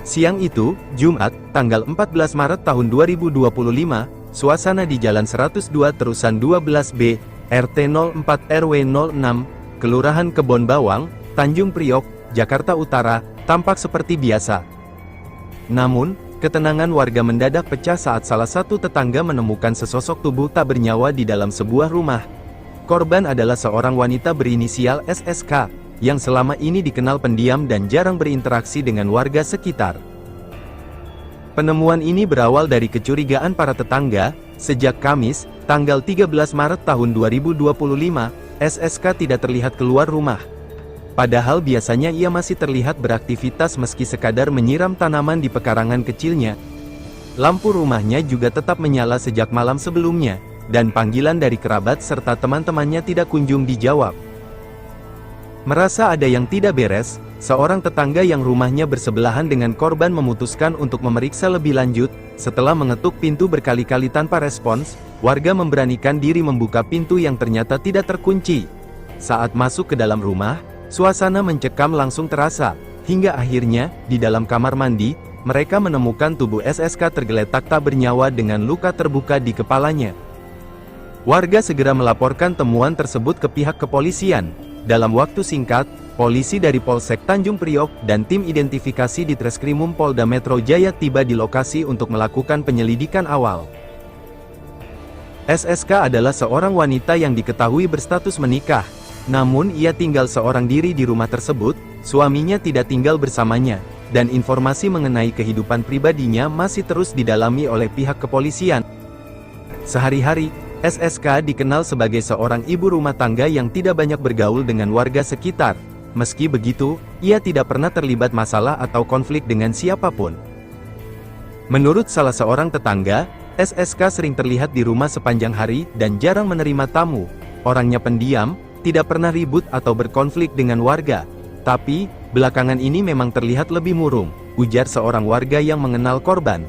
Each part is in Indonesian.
Siang itu, Jumat, tanggal 14 Maret tahun 2025, suasana di Jalan 102 terusan 12B, RT 04 RW 06, Kelurahan Kebon Bawang, Tanjung Priok, Jakarta Utara, tampak seperti biasa. Namun, ketenangan warga mendadak pecah saat salah satu tetangga menemukan sesosok tubuh tak bernyawa di dalam sebuah rumah. Korban adalah seorang wanita berinisial SSK, yang selama ini dikenal pendiam dan jarang berinteraksi dengan warga sekitar. Penemuan ini berawal dari kecurigaan para tetangga. Sejak Kamis, tanggal 13 Maret tahun 2025, SSK tidak terlihat keluar rumah. Padahal biasanya ia masih terlihat beraktivitas meski sekadar menyiram tanaman di pekarangan kecilnya. Lampu rumahnya juga tetap menyala sejak malam sebelumnya, dan panggilan dari kerabat serta teman-temannya tidak kunjung dijawab. Merasa ada yang tidak beres, seorang tetangga yang rumahnya bersebelahan dengan korban memutuskan untuk memeriksa lebih lanjut. Setelah mengetuk pintu berkali-kali tanpa respons, warga memberanikan diri membuka pintu yang ternyata tidak terkunci. Saat masuk ke dalam rumah, suasana mencekam langsung terasa, hingga akhirnya, di dalam kamar mandi, mereka menemukan tubuh SSK tergeletak tak bernyawa dengan luka terbuka di kepalanya. Warga segera melaporkan temuan tersebut ke pihak kepolisian. Dalam waktu singkat, polisi dari Polsek Tanjung Priok dan tim identifikasi di Treskrimum Polda Metro Jaya tiba di lokasi untuk melakukan penyelidikan awal. SSK adalah seorang wanita yang diketahui berstatus menikah. Namun ia tinggal seorang diri di rumah tersebut, suaminya tidak tinggal bersamanya, dan informasi mengenai kehidupan pribadinya masih terus didalami oleh pihak kepolisian. Sehari-hari, SSK dikenal sebagai seorang ibu rumah tangga yang tidak banyak bergaul dengan warga sekitar. Meski begitu, ia tidak pernah terlibat masalah atau konflik dengan siapapun. Menurut salah seorang tetangga, SSK sering terlihat di rumah sepanjang hari dan jarang menerima tamu. Orangnya pendiam, tidak pernah ribut atau berkonflik dengan warga. Tapi, belakangan ini memang terlihat lebih murung, ujar seorang warga yang mengenal korban.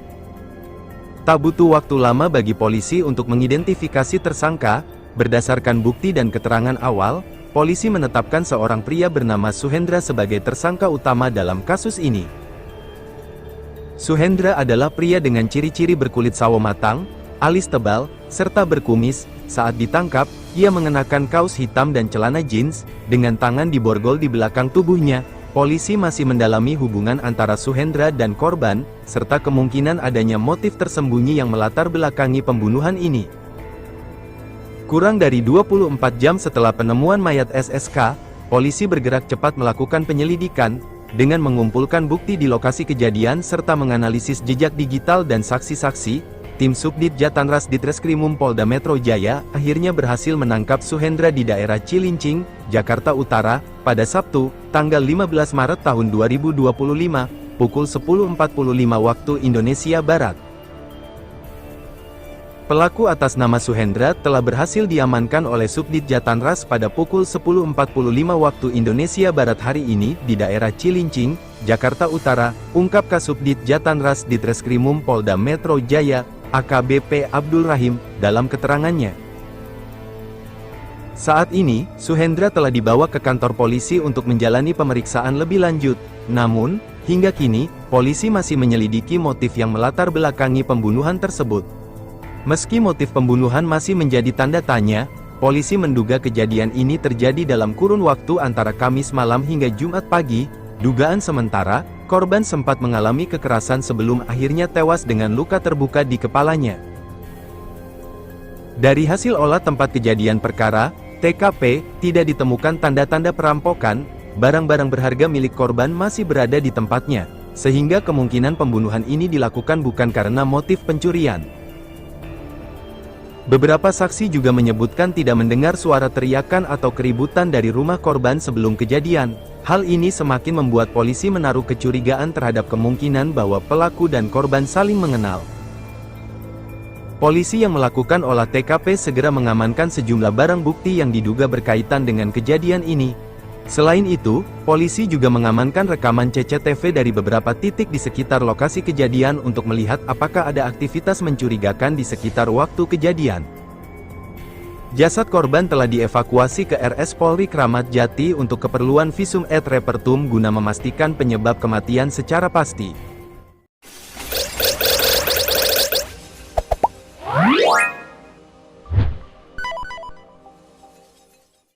Tak butuh waktu lama bagi polisi untuk mengidentifikasi tersangka. Berdasarkan bukti dan keterangan awal, polisi menetapkan seorang pria bernama Suhendra sebagai tersangka utama dalam kasus ini. Suhendra adalah pria dengan ciri-ciri berkulit sawo matang, alis tebal, serta berkumis. Saat ditangkap, ia mengenakan kaos hitam dan celana jeans, dengan tangan diborgol di belakang tubuhnya. Polisi masih mendalami hubungan antara Suhendra dan korban, serta kemungkinan adanya motif tersembunyi yang melatar belakangi pembunuhan ini. Kurang dari 24 jam setelah penemuan mayat SSK, polisi bergerak cepat melakukan penyelidikan, dengan mengumpulkan bukti di lokasi kejadian serta menganalisis jejak digital dan saksi-saksi. Tim Subdit Jatanras Ditreskrimum Polda Metro Jaya akhirnya berhasil menangkap Suhendra di daerah Cilincing, Jakarta Utara, pada Sabtu, tanggal 15 Maret tahun 2025, pukul 10.45 waktu Indonesia Barat. Pelaku atas nama Suhendra telah berhasil diamankan oleh Subdit Jatanras pada pukul 10.45 waktu Indonesia Barat hari ini di daerah Cilincing, Jakarta Utara, ungkap Kasubdit Jatanras Ditreskrimum Polda Metro Jaya, AKBP Abdul Rahim, dalam keterangannya. Saat ini, Suhendra telah dibawa ke kantor polisi untuk menjalani pemeriksaan lebih lanjut. Namun, hingga kini, polisi masih menyelidiki motif yang melatar belakangi pembunuhan tersebut. Meski motif pembunuhan masih menjadi tanda tanya, polisi menduga kejadian ini terjadi dalam kurun waktu antara Kamis malam hingga Jumat pagi. Dugaan sementara, korban sempat mengalami kekerasan sebelum akhirnya tewas dengan luka terbuka di kepalanya. Dari hasil olah tempat kejadian perkara, TKP, tidak ditemukan tanda-tanda perampokan. Barang-barang berharga milik korban masih berada di tempatnya, sehingga kemungkinan pembunuhan ini dilakukan bukan karena motif pencurian. Beberapa saksi juga menyebutkan tidak mendengar suara teriakan atau keributan dari rumah korban sebelum kejadian. Hal ini semakin membuat polisi menaruh kecurigaan terhadap kemungkinan bahwa pelaku dan korban saling mengenal. Polisi yang melakukan olah TKP segera mengamankan sejumlah barang bukti yang diduga berkaitan dengan kejadian ini. Selain itu, polisi juga mengamankan rekaman CCTV dari beberapa titik di sekitar lokasi kejadian untuk melihat apakah ada aktivitas mencurigakan di sekitar waktu kejadian. Jasad korban telah dievakuasi ke RS Polri Kramat Jati untuk keperluan visum et repertum guna memastikan penyebab kematian secara pasti.